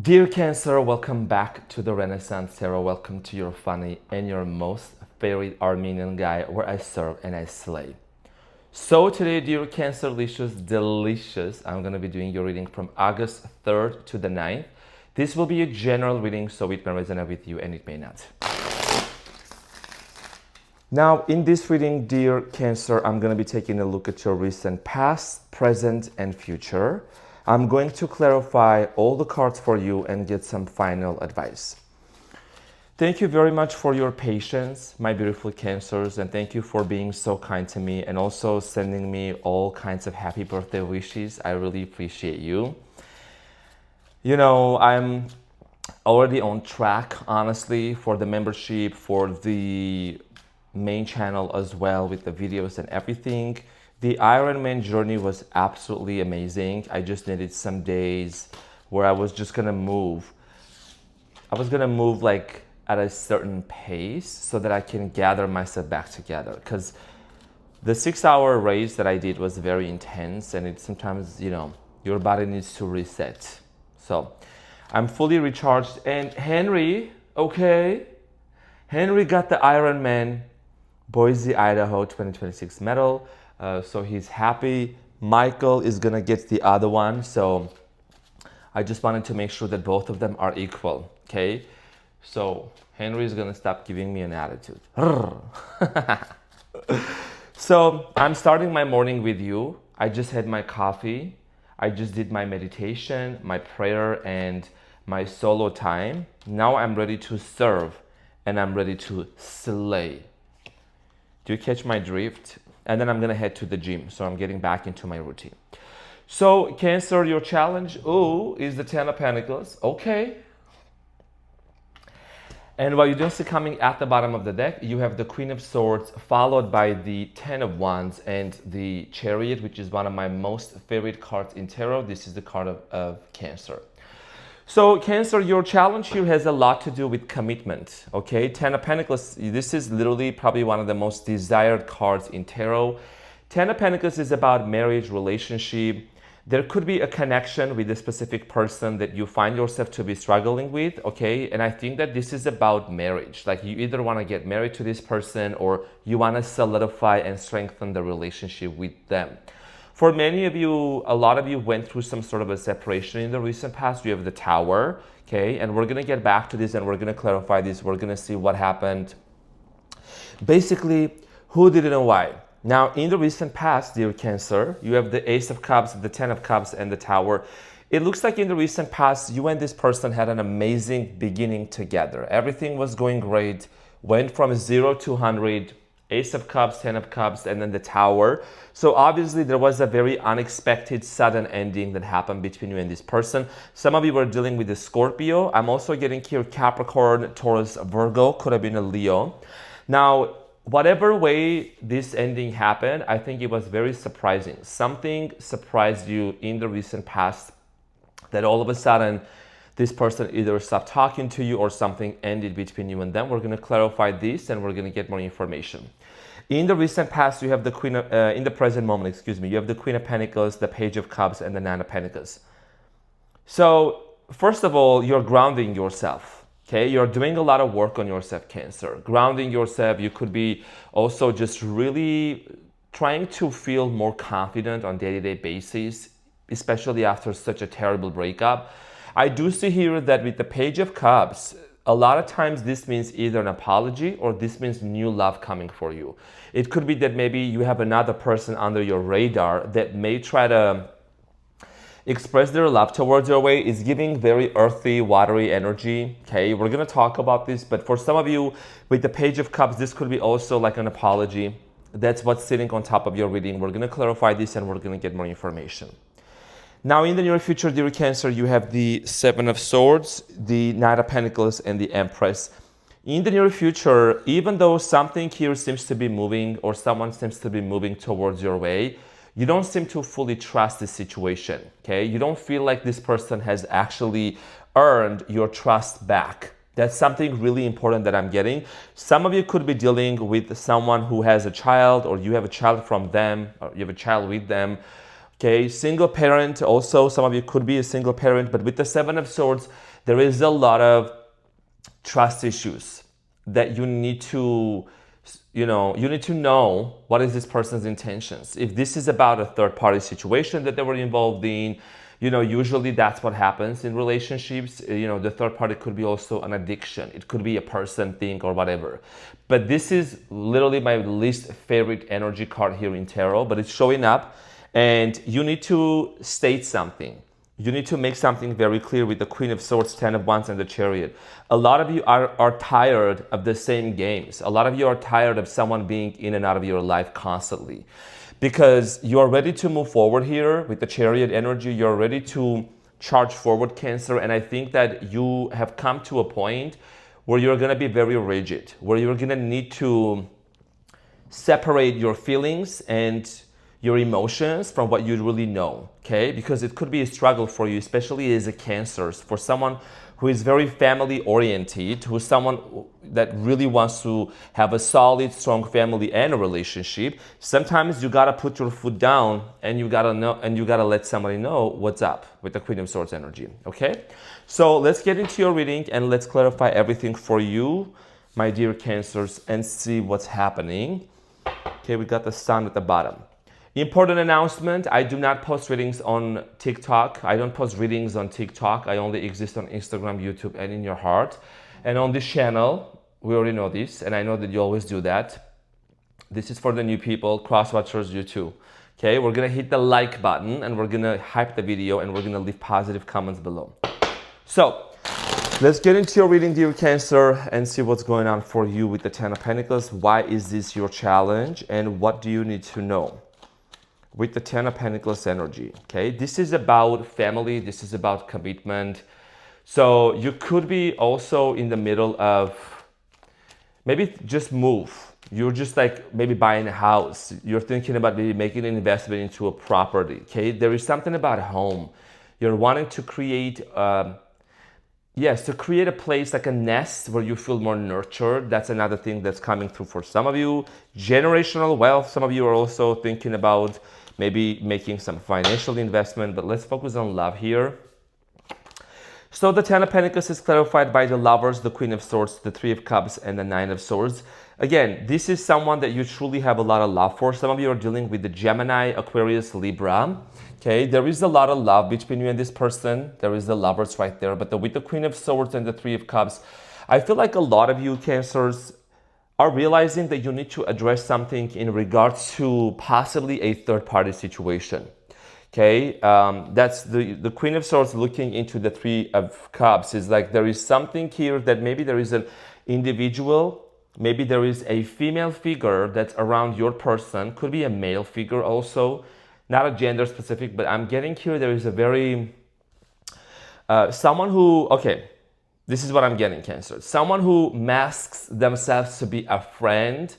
Dear Cancer, welcome back to the Renaissance Tarot. Welcome to your funny and your most favorite Armenian guy where I serve and I slay. So today, dear Cancer-licious, delicious, I'm going to be doing your reading from August 3rd to the 9th. This will be a general reading, so it may resonate with you and it may not. Now, in this reading, dear Cancer, I'm going to be taking a look at your recent past, present, and future. I'm going to clarify all the cards for you and get some final advice. Thank you very much for your patience, my beautiful Cancers, and thank you for being so kind to me and also sending me all kinds of happy birthday wishes. I really appreciate you. You know, I'm already on track, honestly, for the membership, for the main channel as well with the videos and everything. The Ironman journey was absolutely amazing. I just needed some days where I was just gonna move. I was gonna move like at a certain pace so that I can gather myself back together. Because the 6-hour race that I did was very intense and it sometimes, you know, your body needs to reset. So I'm fully recharged. And Henry, okay? Henry got the Ironman Boise, Idaho 2026 medal. So he's happy. Michael is gonna get the other one. So I just wanted to make sure that both of them are equal, okay? So Henry is gonna stop giving me an attitude. So I'm starting my morning with you. I just had my coffee. I just did my meditation, my prayer, and my solo time. Now I'm ready to serve and I'm ready to slay. Do you catch my drift? And then I'm gonna head to the gym. So I'm getting back into my routine. So Cancer, your challenge, is the 10 of Pentacles. Okay. And what you don't see coming at the bottom of the deck, you have the Queen of Swords followed by the 10 of Wands and the Chariot, which is one of my most favorite cards in tarot. This is the card of Cancer. So Cancer, your challenge here has a lot to do with commitment, okay? 10 of Pentacles, this is literally probably one of the most desired cards in tarot. 10 of Pentacles is about marriage, relationship. There could be a connection with a specific person that you find yourself to be struggling with, okay? And I think that this is about marriage. Like you either want to get married to this person or you want to solidify and strengthen the relationship with them. For many of you, a lot of you went through some sort of a separation in the recent past. You have the Tower, okay? And we're gonna get back to this and we're gonna clarify this. We're gonna see what happened. Basically, who did it and why? Now, in the recent past, dear Cancer, you have the Ace of Cups, the 10 of Cups, and the Tower. It looks like in the recent past, you and this person had an amazing beginning together. Everything was going great, went from 0 to 100, Ace of Cups, 10 of Cups, and then the Tower. So obviously there was a very unexpected, sudden ending that happened between you and this person. Some of you were dealing with the Scorpio. I'm also getting here Capricorn, Taurus, Virgo, could have been a Leo. Now, whatever way this ending happened, I think it was very surprising. Something surprised you in the recent past that all of a sudden this person either stopped talking to you or something ended between you and them. We're going to clarify this and we're going to get more information. In the recent past, you have the Queen of, in the present moment, you have the Queen of Pentacles, the Page of Cups, and the Nine of Pentacles. So first of all, you're grounding yourself, okay? You're doing a lot of work on yourself, Cancer. Grounding yourself, you could be also just really trying to feel more confident on a day-to-day basis, especially after such a terrible breakup. I do see here that with the Page of Cups, a lot of times this means either an apology or this means new love coming for you. It could be that maybe you have another person under your radar that may try to express their love towards your way. It's giving very earthy, watery energy. Okay, we're going to talk about this, but for some of you with the Page of Cups, this could be also like an apology. That's what's sitting on top of your reading. We're going to clarify this and we're going to get more information. Now, in the near future, dear Cancer, you have the Seven of Swords, the Knight of Pentacles, and the Empress. In the near future, even though something here seems to be moving or someone seems to be moving towards your way, you don't seem to fully trust the situation, okay? You don't feel like this person has actually earned your trust back. That's something really important that I'm getting. Some of you could be dealing with someone who has a child, or you have a child from them, or you have a child with them. Okay, single parent also, some of you could be a single parent, but with the Seven of Swords, there is a lot of trust issues that you need to, you need to know what is this person's intentions. If this is about a third party situation that they were involved in, usually that's what happens in relationships. The third party could be also an addiction. It could be a person, thing, or whatever. But this is literally my least favorite energy card here in tarot, but it's showing up, and you need to state something. You need to make something very clear with the Queen of Swords, Ten of Wands, and the Chariot. A lot of you are tired of the same games. A lot of you are tired of someone being in and out of your life constantly, because you're ready to move forward here with the Chariot energy. You're ready to charge forward, Cancer. And I think that you have come to a point where you're going to be very rigid, where you're going to need to separate your feelings and your emotions from what you really know, okay? Because it could be a struggle for you, especially as a Cancer, for someone who is very family oriented, who's someone that really wants to have a solid, strong family and a relationship. Sometimes you gotta put your foot down and you gotta know, and you gotta let somebody know what's up with the Queen of Swords energy, okay? So let's get into your reading and let's clarify everything for you, my dear Cancers, and see what's happening. Okay, we got the Sun at the bottom. Important announcement, I do not post readings on TikTok. I don't post readings on TikTok. I only exist on Instagram, YouTube, and in your heart. And on this channel, we already know this, and I know that you always do that. This is for the new people, cross-watchers, you too. Okay, we're gonna hit the like button, and we're gonna hype the video, and we're gonna leave positive comments below. So, let's get into your reading, dear Cancer, and see what's going on for you with the Ten of Pentacles. Why is this your challenge, and what do you need to know with the Ten of Pentacles energy? Okay, this is about family. This is about commitment. So you could be also in the middle of maybe just move. You're just like maybe buying a house. You're thinking about maybe making an investment into a property. Okay, there is something about home. You're wanting to create to create a place like a nest where you feel more nurtured. That's another thing that's coming through for some of you. Generational wealth. Some of you are also thinking about maybe making some financial investment, but let's focus on love here. So the Ten of Pentacles is clarified by the Lovers, the Queen of Swords, the Three of Cups, and the Nine of Swords. Again, this is someone that you truly have a lot of love for. Some of you are dealing with the Gemini, Aquarius, Libra. Okay, there is a lot of love between you and this person. There is the Lovers right there. But with the Queen of Swords and the Three of Cups, I feel like a lot of you Cancers are realizing that you need to address something in regards to possibly a third-party situation. Okay, that's the Queen of Swords looking into the Three of Cups is like there is something here that maybe there is an individual, maybe there is a female figure that's around your person, could be a male figure also, not a gender specific, but I'm getting here there is a very, someone who, okay, this is what I'm getting, Cancer. Someone who masks themselves to be a friend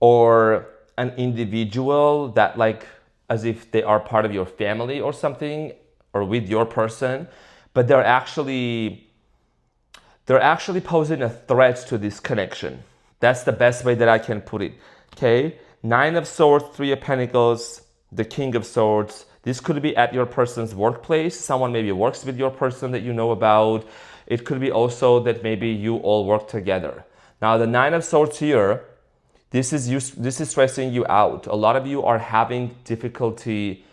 or an individual that like, as if they are part of your family or something, or with your person, but they're actually posing a threat to this connection. That's the best way that I can put it. Okay, Nine of Swords, Three of Pentacles, the King of Swords. This could be at your person's workplace. Someone maybe works with your person that you know about. It could be also that maybe you all work together. Now the Nine of Swords here, this is stressing you out. A lot of you are having difficulty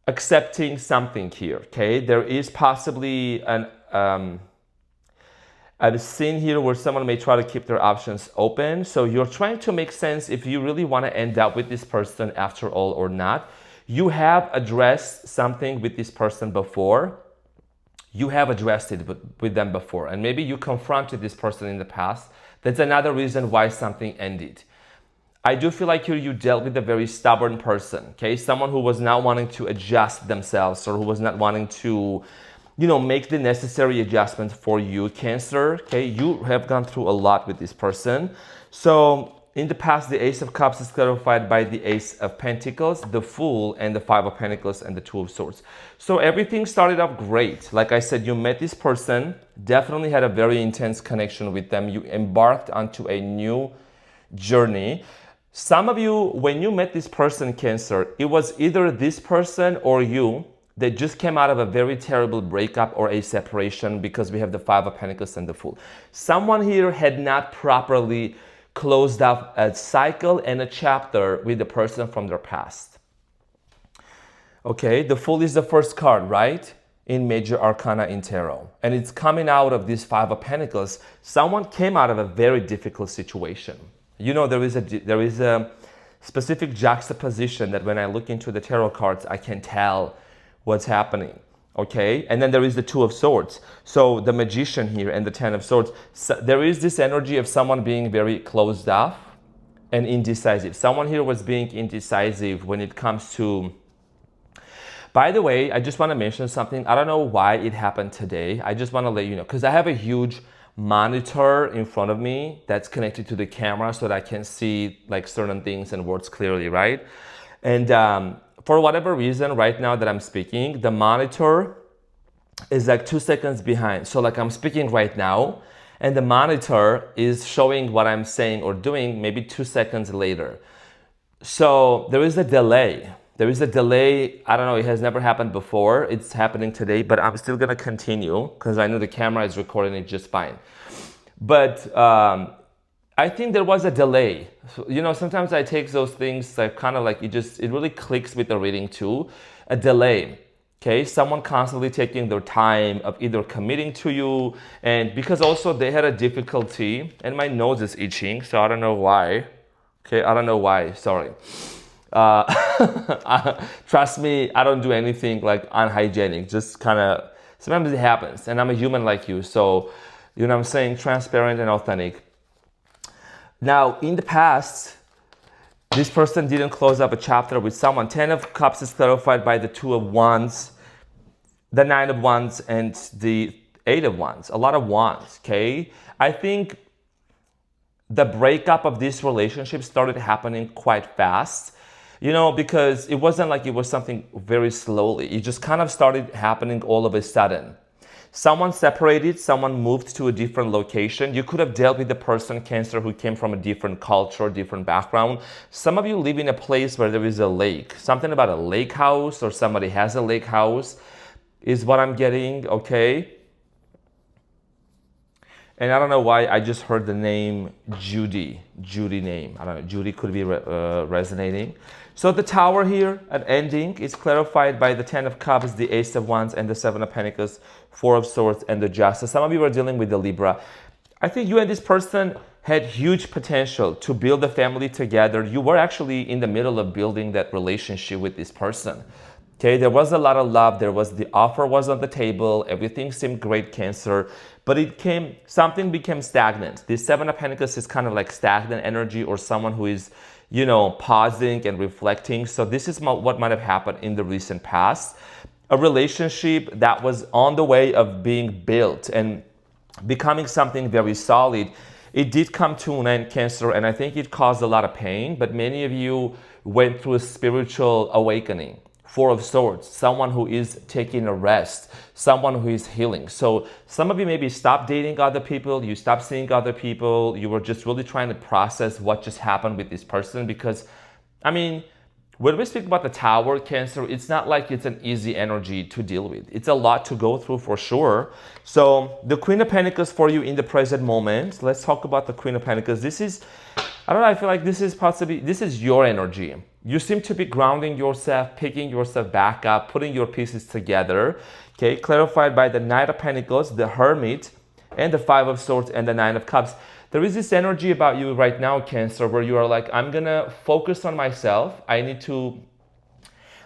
accepting something here, okay? There is possibly a scene here where someone may try to keep their options open. So you're trying to make sense if you really want to end up with this person after all or not. You have addressed something with this person before. You have addressed it with them before. And maybe you confronted this person in the past. That's another reason why something ended. I do feel like you dealt with a very stubborn person, okay? Someone who was not wanting to adjust themselves or who was not wanting to, make the necessary adjustments for you, Cancer, okay? You have gone through a lot with this person. So in the past, the Ace of Cups is clarified by the Ace of Pentacles, the Fool, and the Five of Pentacles, and the Two of Swords. So everything started off great. Like I said, you met this person, definitely had a very intense connection with them. You embarked onto a new journey. Some of you, when you met this person, Cancer, it was either this person or you They just came out of a very terrible breakup or a separation because we have the Five of Pentacles and the Fool. Someone here had not properly closed up a cycle and a chapter with the person from their past. Okay, the Fool is the first card, right? In Major Arcana in Tarot. And it's coming out of this Five of Pentacles. Someone came out of a very difficult situation. You know, there is a specific juxtaposition that when I look into the tarot cards, I can tell what's happening, okay? And then there is the Two of Swords. So the Magician here and the Ten of Swords. So there is this energy of someone being very closed off and indecisive. Someone here was being indecisive when it comes to... By the way, I just want to mention something. I don't know why it happened today. I just want to let you know, because I have a huge monitor in front of me that's connected to the camera so that I can see like certain things and words clearly, right? And for whatever reason, right now that I'm speaking, the monitor is like 2 seconds behind. So like I'm speaking right now, and the monitor is showing what I'm saying or doing maybe 2 seconds later. So there is a delay. There is a delay. I don't know, it has never happened before. It's happening today, but I'm still gonna continue because I know the camera is recording it just fine. But I think there was a delay. So, you know, sometimes I take those things like kind of like it really clicks with the reading too. A delay, okay? Someone constantly taking their time of either committing to you, and because also they had a difficulty, and my nose is itching, so I don't know why. Okay, I don't know why, sorry. Trust me, I don't do anything like unhygienic, just kind of, sometimes it happens, and I'm a human like you, so, you know what I'm saying, transparent and authentic. Now, in the past, this person didn't close up a chapter with someone. 10 of Cups is clarified by the 2 of Wands, the 9 of Wands, and the 8 of Wands. A lot of Wands, okay? I think the breakup of this relationship started happening quite fast, you know, because it wasn't like it was something very slowly. It just kind of started happening all of a sudden. Someone separated, someone moved to a different location. You could have dealt with the person, Cancer, who came from a different culture, different background. Some of you live in a place where there is a lake. Something about a lake house, or somebody has a lake house is what I'm getting, okay? And I don't know why I just heard the name Judy name. I don't know, Judy could be resonating. So the Tower here at ending is clarified by the 10 of Cups, the Ace of Wands, and the 7 of Pentacles, 4 of Swords, and the Justice. Some of you are dealing with the Libra. I think you and this person had huge potential to build a family together. You were actually in the middle of building that relationship with this person. Okay, there was a lot of love. The offer was on the table. Everything seemed great, Cancer. But something became stagnant. This 7 of Pentacles is kind of like stagnant energy, or someone who is, you know, pausing and reflecting. So this is what might have happened in the recent past. A relationship that was on the way of being built and becoming something very solid. It did come to an end, Cancer, and I think it caused a lot of pain, but many of you went through a spiritual awakening. 4 of Swords, someone who is taking a rest, someone who is healing. So some of you maybe stopped dating other people, you stopped seeing other people, you were just really trying to process what just happened with this person, because, I mean, when we speak about the Tower, Cancer, it's not like it's an easy energy to deal with. It's a lot to go through for sure. So the Queen of Pentacles for you in the present moment. Let's talk about the Queen of Pentacles. This is, I don't know, I feel like this is your energy. You seem to be grounding yourself, picking yourself back up, putting your pieces together. Okay, clarified by the Knight of Pentacles, the Hermit, and the 5 of Swords, and the 9 of Cups. There is this energy about you right now, Cancer, where you are like, I'm gonna focus on myself. I need to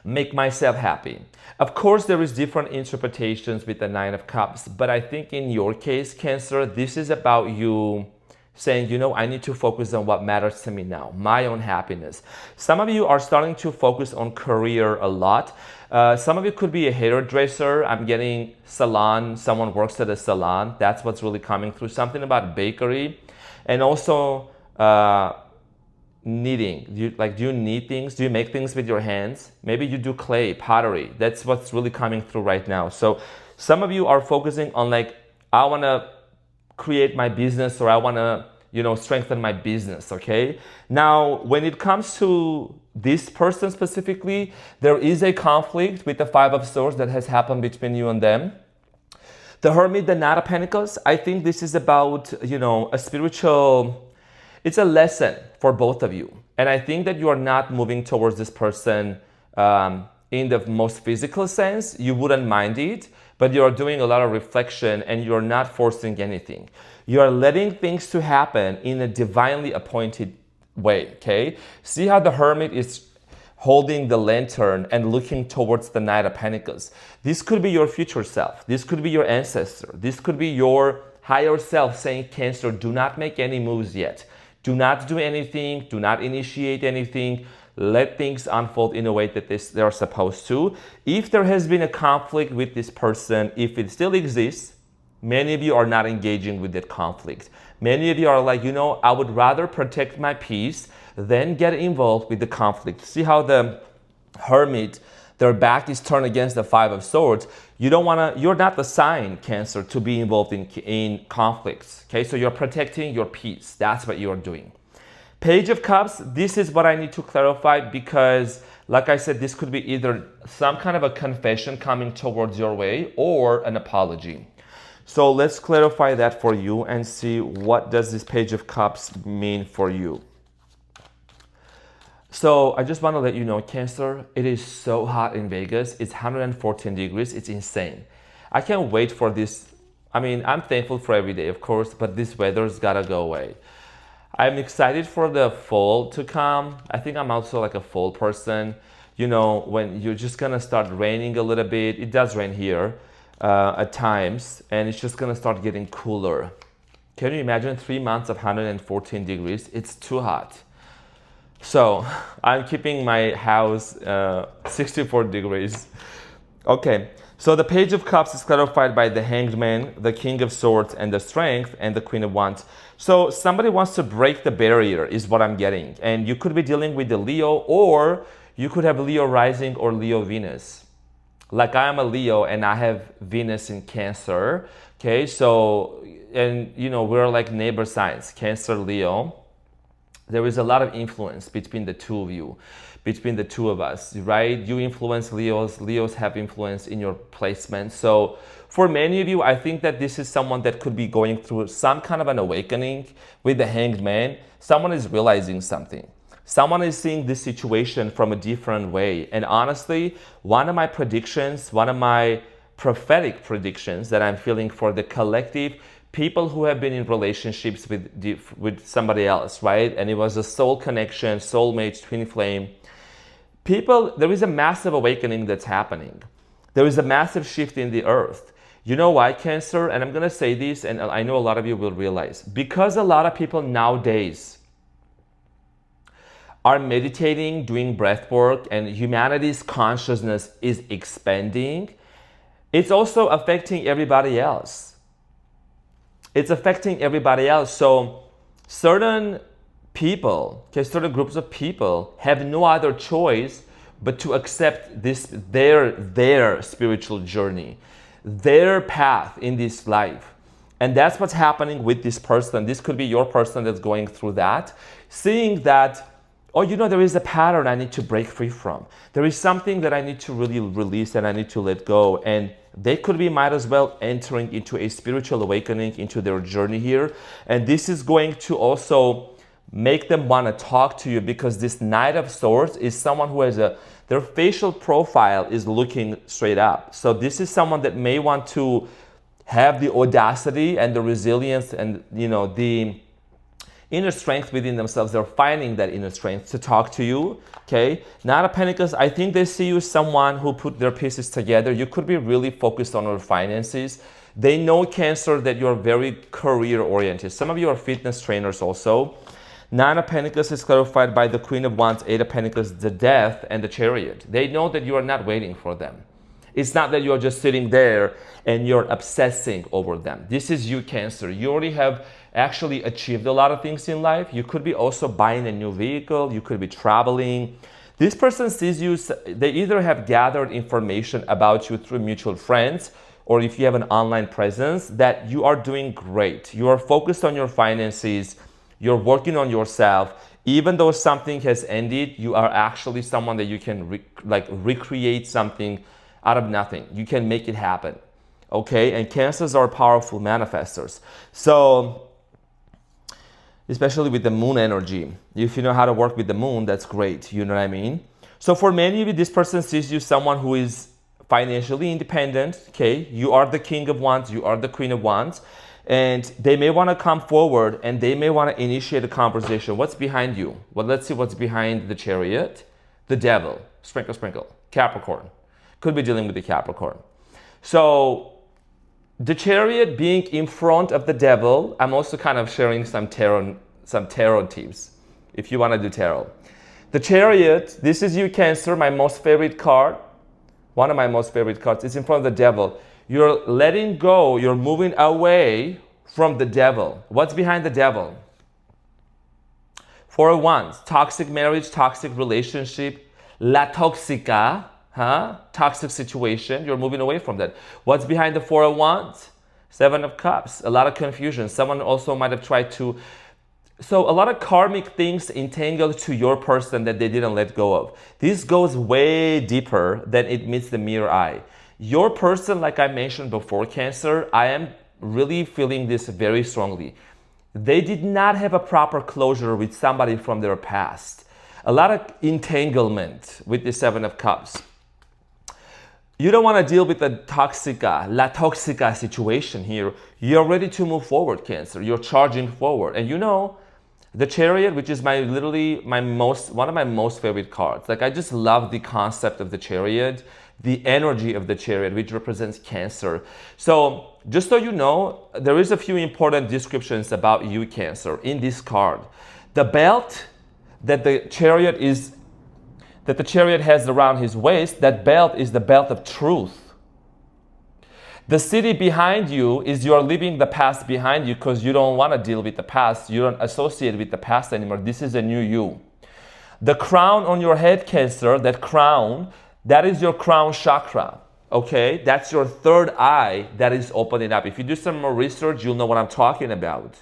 make myself happy. Of course, there is different interpretations with the 9 of Cups, but I think in your case, Cancer, this is about you saying, you know, I need to focus on what matters to me now, my own happiness. Some of you are starting to focus on career a lot. Some of you could be a hairdresser. I'm getting salon, someone works at a salon. That's what's really coming through. Something about bakery. And also knitting. Do you knit things? Do you make things with your hands? Maybe you do clay, pottery. That's what's really coming through right now. So some of you are focusing on like, I want to create my business, or I want to strengthen my business, okay? Now, when it comes to this person specifically, there is a conflict with the Five of Swords that has happened between you and them. The Hermit, the Knight of Pentacles, I think this is about, a spiritual, it's a lesson for both of you. And I think that you are not moving towards this person in the most physical sense. You wouldn't mind it, but you are doing a lot of reflection and you're not forcing anything. You are letting things to happen in a divinely appointed way, okay? See how the Hermit is holding the lantern and looking towards the Knight of Pentacles. This could be your future self. This could be your ancestor. This could be your higher self saying, Cancer, do not make any moves yet. Do not do anything. Do not initiate anything. Let things unfold in a way that they're supposed to. If there has been a conflict with this person, if it still exists, many of you are not engaging with that conflict. Many of you are like, I would rather protect my peace than get involved with the conflict. See how the Hermit, their back is turned against the Five of Swords. You're not the sign, Cancer, to be involved in conflicts. Okay, so you're protecting your peace. That's what you're doing. Page of Cups, this is what I need to clarify because, like I said, this could be either some kind of a confession coming towards your way or an apology. So let's clarify that for you and see what does this Page of Cups mean for you. So I just want to let you know, Cancer, it is so hot in Vegas. It's 114 degrees. It's insane. I can't wait for this. I'm thankful for every day, of course, but this weather's got to go away. I'm excited for the fall to come. I think I'm also like a fall person. When you're just going to start raining a little bit. It does rain here at times, and it's just going to start getting cooler. Can you imagine 3 months of 114 degrees? It's too hot. So I'm keeping my house 64 degrees. Okay, so the Page of Cups is clarified by the Hanged Man, the King of Swords, and the Strength, and the Queen of Wands. So somebody wants to break the barrier is what I'm getting. And you could be dealing with the Leo, or you could have Leo rising or Leo Venus. Like I am a Leo and I have Venus in Cancer. Okay, so, and we're like neighbor signs, Cancer, Leo. There is a lot of influence between the two of you, between the two of us, right? You influence Leos, Leos have influence in your placement. So for many of you, I think that this is someone that could be going through some kind of an awakening with the Hanged Man. Someone is realizing something. Someone is seeing this situation from a different way. And honestly, one of my predictions, one of my prophetic predictions that I'm feeling for the collective, people who have been in relationships with somebody else, right? And it was a soul connection, soulmate, twin flame. There is a massive awakening that's happening. There is a massive shift in the earth. You know why, Cancer? And I'm going to say this, and I know a lot of you will realize. Because a lot of people nowadays are meditating, doing breath work, and humanity's consciousness is expanding, it's also affecting everybody else. It's affecting everybody else. So certain people, certain groups of people have no other choice but to accept their spiritual journey, their path in this life. And that's what's happening with this person. This could be your person that's going through that, seeing that, there is a pattern I need to break free from. There is something that I need to really release and I need to let go. And they could be might as well entering into a spiritual awakening into their journey here. And this is going to also make them want to talk to you because this Knight of Swords is someone who has their facial profile is looking straight up. So this is someone that may want to have the audacity and the resilience and, the inner strength within themselves. They're finding that inner strength to talk to you, okay? Knight of Pentacles, I think they see you as someone who put their pieces together. You could be really focused on your finances. They know, Cancer, that you're very career-oriented. Some of you are fitness trainers also. Nine of Pentacles is clarified by the Queen of Wands, Eight of Pentacles, the Death, and the Chariot. They know that you are not waiting for them. It's not that you're just sitting there and you're obsessing over them. This is you, Cancer. You already have actually achieved a lot of things in life. You could be also buying a new vehicle. You could be traveling. This person sees you, they either have gathered information about you through mutual friends, or if you have an online presence, that you are doing great. You are focused on your finances. You're working on yourself. Even though something has ended, you are actually someone that you can recreate something out of nothing. You can make it happen. Okay, and Cancers are powerful manifestors. So, especially with the moon energy, if you know how to work with the moon, that's great. You know what I mean? So for many of you, this person sees you someone who is financially independent. Okay, you are the king of wands, you are the queen of wands, and they may want to come forward and they may want to initiate a conversation. What's behind you? Well, let's see what's behind the Chariot. The Devil. Sprinkle, sprinkle. Capricorn. Could be dealing with the Capricorn. So the Chariot being in front of the Devil, I'm also kind of sharing some tarot tips if you want to do tarot. The Chariot, this is you, Cancer, my most favorite card. One of my most favorite cards. It's in front of the Devil. You're letting go, you're moving away from the Devil. What's behind the Devil? Four of Wands, toxic marriage, toxic relationship, la toxica. Toxic situation, you're moving away from that. What's behind the Four of Wands? Seven of Cups, a lot of confusion. Someone also might have tried to, so a lot of karmic things entangled to your person that they didn't let go of. This goes way deeper than it meets the mere eye. Your person, like I mentioned before, Cancer, I am really feeling this very strongly. They did not have a proper closure with somebody from their past. A lot of entanglement with the Seven of Cups. You don't want to deal with the la toxica situation here. You're ready to move forward, Cancer. You're charging forward. And you know, the Chariot, which is one of my most favorite cards. Like, I just love the concept of the Chariot, the energy of the Chariot, which represents Cancer. So just so you know, there is a few important descriptions about you, Cancer, in this card. The belt that the Chariot has around his waist, that belt is the belt of truth. The city behind you is you're leaving the past behind you because you don't want to deal with the past. You don't associate with the past anymore. This is a new you. The crown on your head, Cancer, that crown, that is your crown chakra. Okay? That's your third eye that is opening up. If you do some more research, you'll know what I'm talking about.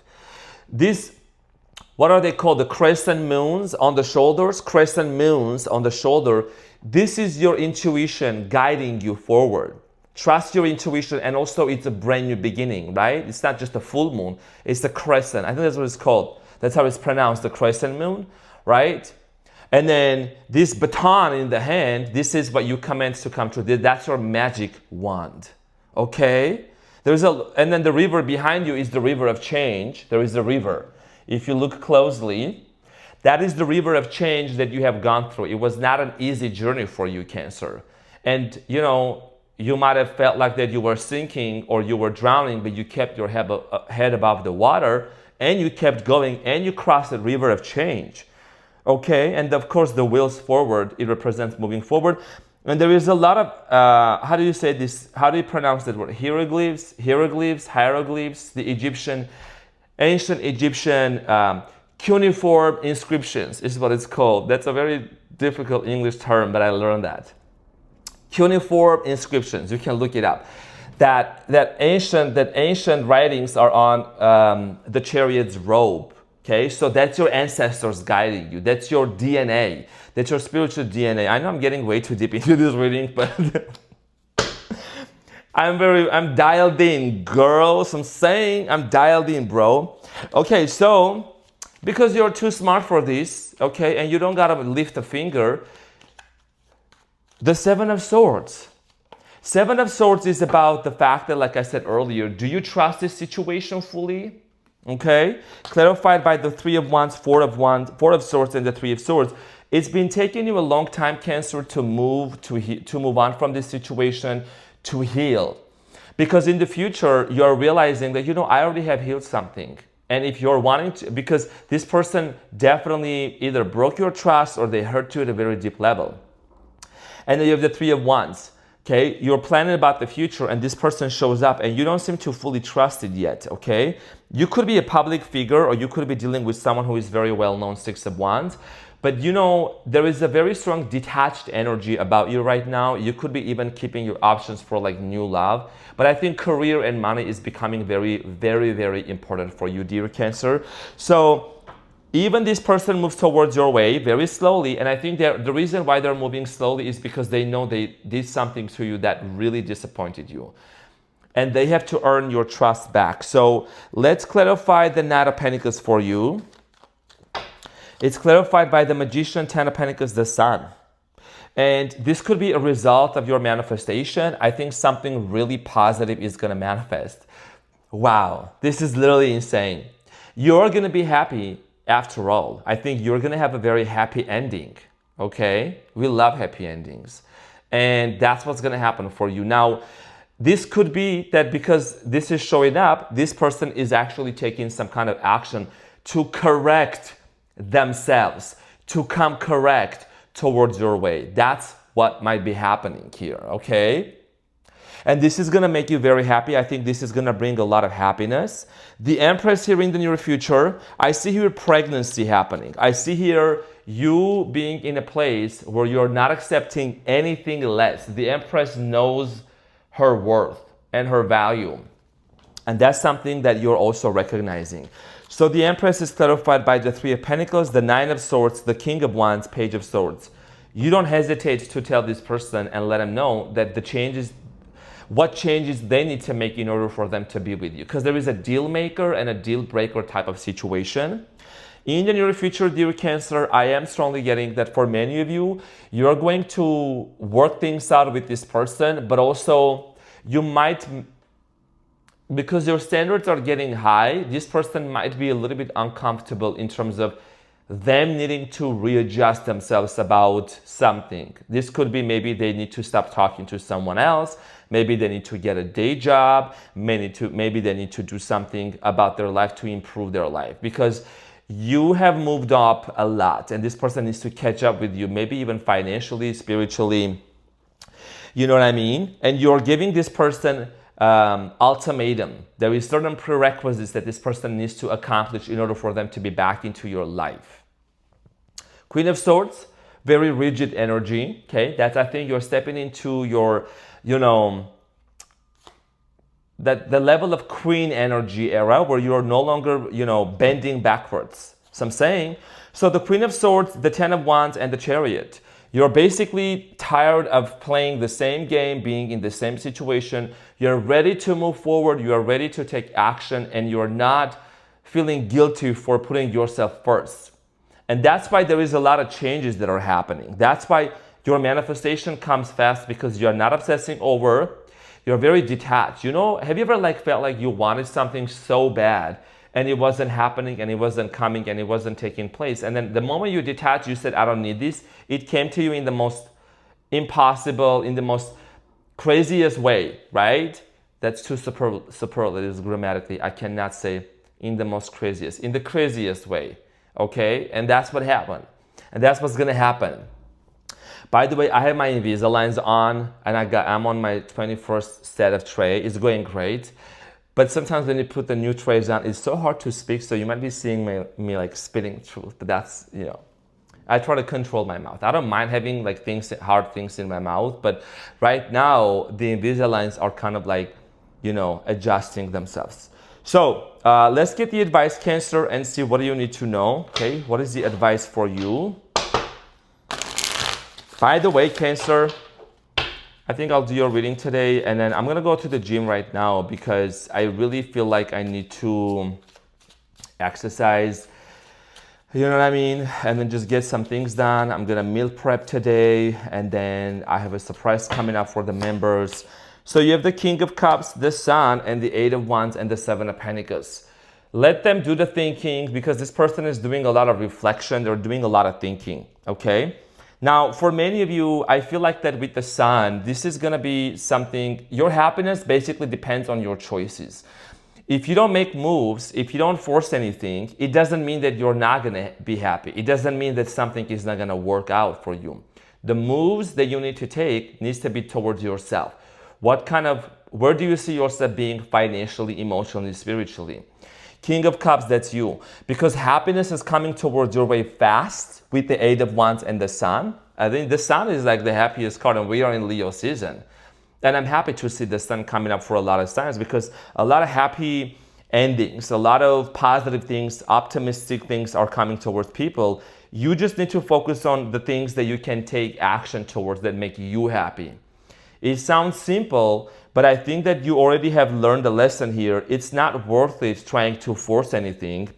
What are they called? The crescent moons on the shoulders. Crescent moons on the shoulder. This is your intuition guiding you forward. Trust your intuition, and also it's a brand new beginning, right? It's not just a full moon. It's the crescent. I think that's what it's called. That's how it's pronounced, the crescent moon, right? And then this baton in the hand, this is what you commence to come true. That's your magic wand, okay? And then the river behind you is the river of change. There is a river. If you look closely, that is the river of change that you have gone through. It was not an easy journey for you, Cancer. And, you know, you might have felt like that you were sinking or you were drowning, but you kept your head above the water and you kept going and you crossed the river of change. Okay, and of course the wheels forward, it represents moving forward. And there is a lot of, how do you say this? How do you pronounce that word? Hieroglyphs, the ancient Egyptian cuneiform inscriptions is what it's called. That's a very difficult English term, but I learned that. Cuneiform inscriptions, you can look it up. That ancient writings are on the Chariot's robe. Okay, so that's your ancestors guiding you. That's your DNA. That's your spiritual DNA. I know I'm getting way too deep into this reading, but I'm dialed in, girls. I'm dialed in, bro. Okay, so because you're too smart for this, okay, and you don't gotta lift a finger, the Seven of Swords. Seven of Swords is about the fact that, like I said earlier, do you trust this situation fully? Okay, clarified by the Three of Wands, Four of Swords, and the Three of Swords. It's been taking you a long time, Cancer, to move on from this situation, to heal. Because in the future, you're realizing that, I already have healed something. And if you're wanting to, because this person definitely either broke your trust or they hurt you at a very deep level. And then you have the Three of Wands. Okay, you're planning about the future and this person shows up and you don't seem to fully trust it yet, okay? You could be a public figure or you could be dealing with someone who is very well known, Six of Wands. But there is a very strong detached energy about you right now. You could be even keeping your options for like new love. But I think career and money is becoming very, very, very important for you, dear Cancer. So Even this person moves towards your way very slowly, and I think the reason why they're moving slowly is because they know they did something to you that really disappointed you. And they have to earn your trust back. So let's clarify the Knight of Pentacles for you. It's clarified by the Magician, Ten of Pentacles, the Sun. And this could be a result of your manifestation. I think something really positive is going to manifest. Wow, this is literally insane. You're going to be happy after all. I think you're going to have a very happy ending. Okay? We love happy endings. And that's what's going to happen for you. Now, this could be that because this is showing up, this person is actually taking some kind of action to correct themselves, to come correct towards your way. That's what might be happening here, okay? And this is going to make you very happy. I think this is going to bring a lot of happiness. The Empress here in the near future, I see here pregnancy happening. I see here you being in a place where you're not accepting anything less. The Empress knows her worth and her value. And that's something that you're also recognizing. So the Empress is clarified by the Three of Pentacles, the Nine of Swords, the King of Wands, Page of Swords. You don't hesitate to tell this person and let them know that what changes they need to make in order for them to be with you. Because there is a deal maker and a deal breaker type of situation. In the near future, dear Cancer, I am strongly getting that for many of you, you're going to work things out with this person, but also you might, because your standards are getting high, this person might be a little bit uncomfortable in terms of them needing to readjust themselves about something. This could be maybe they need to stop talking to someone else. Maybe they need to get a day job. Maybe they need to do something about their life to improve their life, because you have moved up a lot and this person needs to catch up with you, maybe even financially, spiritually. You know what I mean? And you're giving this person ultimatum. There is certain prerequisites that this person needs to accomplish in order for them to be back into your life. Queen of Swords, very rigid energy. Okay, that's, I think you're stepping into your, that the level of queen energy era where you're no longer, bending backwards. So I'm saying, so the Queen of Swords, the Ten of Wands, and the Chariot. You're basically tired of playing the same game, being in the same situation. You're ready to move forward. You are ready to take action, and you're not feeling guilty for putting yourself first. And that's why there is a lot of changes that are happening. That's why your manifestation comes fast, because you're not obsessing over. You're very detached. Have you ever felt like you wanted something so bad and it wasn't happening and it wasn't coming and it wasn't taking place? And then the moment you detach, you said, I don't need this. It came to you in the most impossible, in the most craziest way, right? That's too superlatives grammatically. I cannot say in the most craziest, in the craziest way, okay? And that's what happened. And that's what's gonna happen. By the way, I have my Invisaligns on, and I'm on my 21st set of tray. It's going great. But sometimes when you put the new trays on, it's so hard to speak, so you might be seeing me spitting truth. But that's, I try to control my mouth. I don't mind having hard things in my mouth, but right now, the Invisaligns are kind of adjusting themselves. So let's get the advice, Cancer, and see what do you need to know, okay? What is the advice for you? By the way, Cancer, I think I'll do your reading today, and then I'm gonna go to the gym right now because I really feel like I need to exercise, you know what I mean? And then just get some things done. I'm gonna meal prep today, and then I have a surprise coming up for the members. So you have the King of Cups, the Sun, and the Eight of Wands, and the Seven of Pentacles. Let them do the thinking, because this person is doing a lot of reflection. They're doing a lot of thinking, okay? Now, for many of you, I feel like that with the Sun, this is going to be something, your happiness basically depends on your choices. If you don't make moves, if you don't force anything, it doesn't mean that you're not going to be happy. It doesn't mean that something is not going to work out for you. The moves that you need to take needs to be towards yourself. Where do you see yourself being financially, emotionally, spiritually? King of Cups, that's you. Because happiness is coming towards your way fast with the Eight of Wands and the Sun. I think the Sun is the happiest card, and we are in Leo season. And I'm happy to see the Sun coming up for a lot of signs, because a lot of happy endings. A lot of positive things, optimistic things are coming towards people. You just need to focus on the things that you can take action towards that make you happy. It sounds simple, but I think that you already have learned a lesson here. It's not worth it trying to force anything.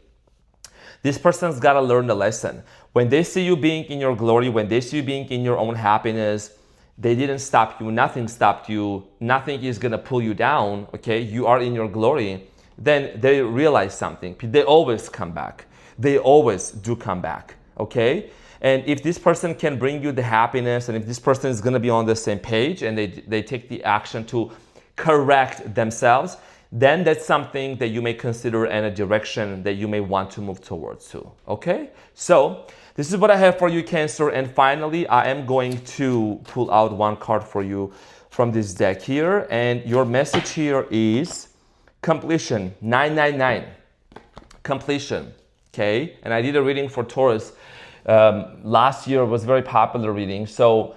This person's got to learn the lesson. When they see you being in your glory, when they see you being in your own happiness, they didn't stop you. Nothing stopped you. Nothing is going to pull you down. Okay, you are in your glory. Then they realize something. They always come back. They always do come back. Okay? And if this person can bring you the happiness, and if this person is going to be on the same page and they take the action to correct themselves, then that's something that you may consider in a direction that you may want to move towards too. Okay? So this is what I have for you, Cancer. And finally, I am going to pull out one card for you from this deck here. And your message here is completion, 999. Completion. Okay? And I did a reading for Taurus. Last year was very popular reading. So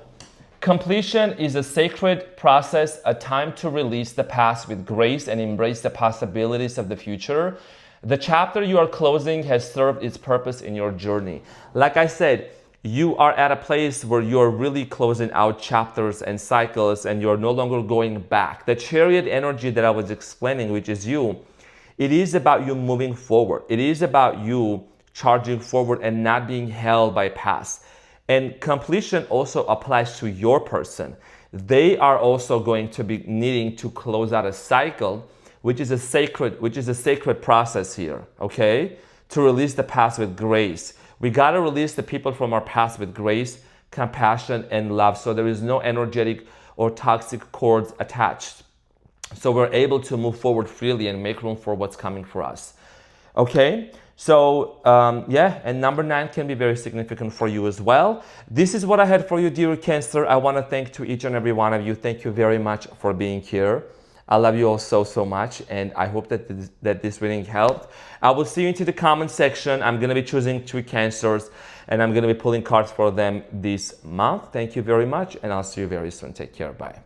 completion is a sacred process, a time to release the past with grace and embrace the possibilities of the future. The chapter you are closing has served its purpose in your journey. Like I said, you are at a place where you're really closing out chapters and cycles and you're no longer going back. The chariot energy that I was explaining, which is you, it is about you moving forward. It is about you charging forward and not being held by past. And completion also applies to your person. They are also going to be needing to close out a cycle, which is a sacred process here, okay? To release the past with grace. We got to release the people from our past with grace, compassion, and love, so there is no energetic or toxic cords attached. So we're able to move forward freely and make room for what's coming for us. Okay? So, yeah, and number 9 can be very significant for you as well. This is what I had for you, dear Cancer. I want to thank to each and every one of you. Thank you very much for being here. I love you all so much, and I hope that this reading helped. I will see you into the comment section. I'm going to be choosing 2 Cancers, and I'm going to be pulling cards for them this month. Thank you very much, and I'll see you very soon. Take care. Bye.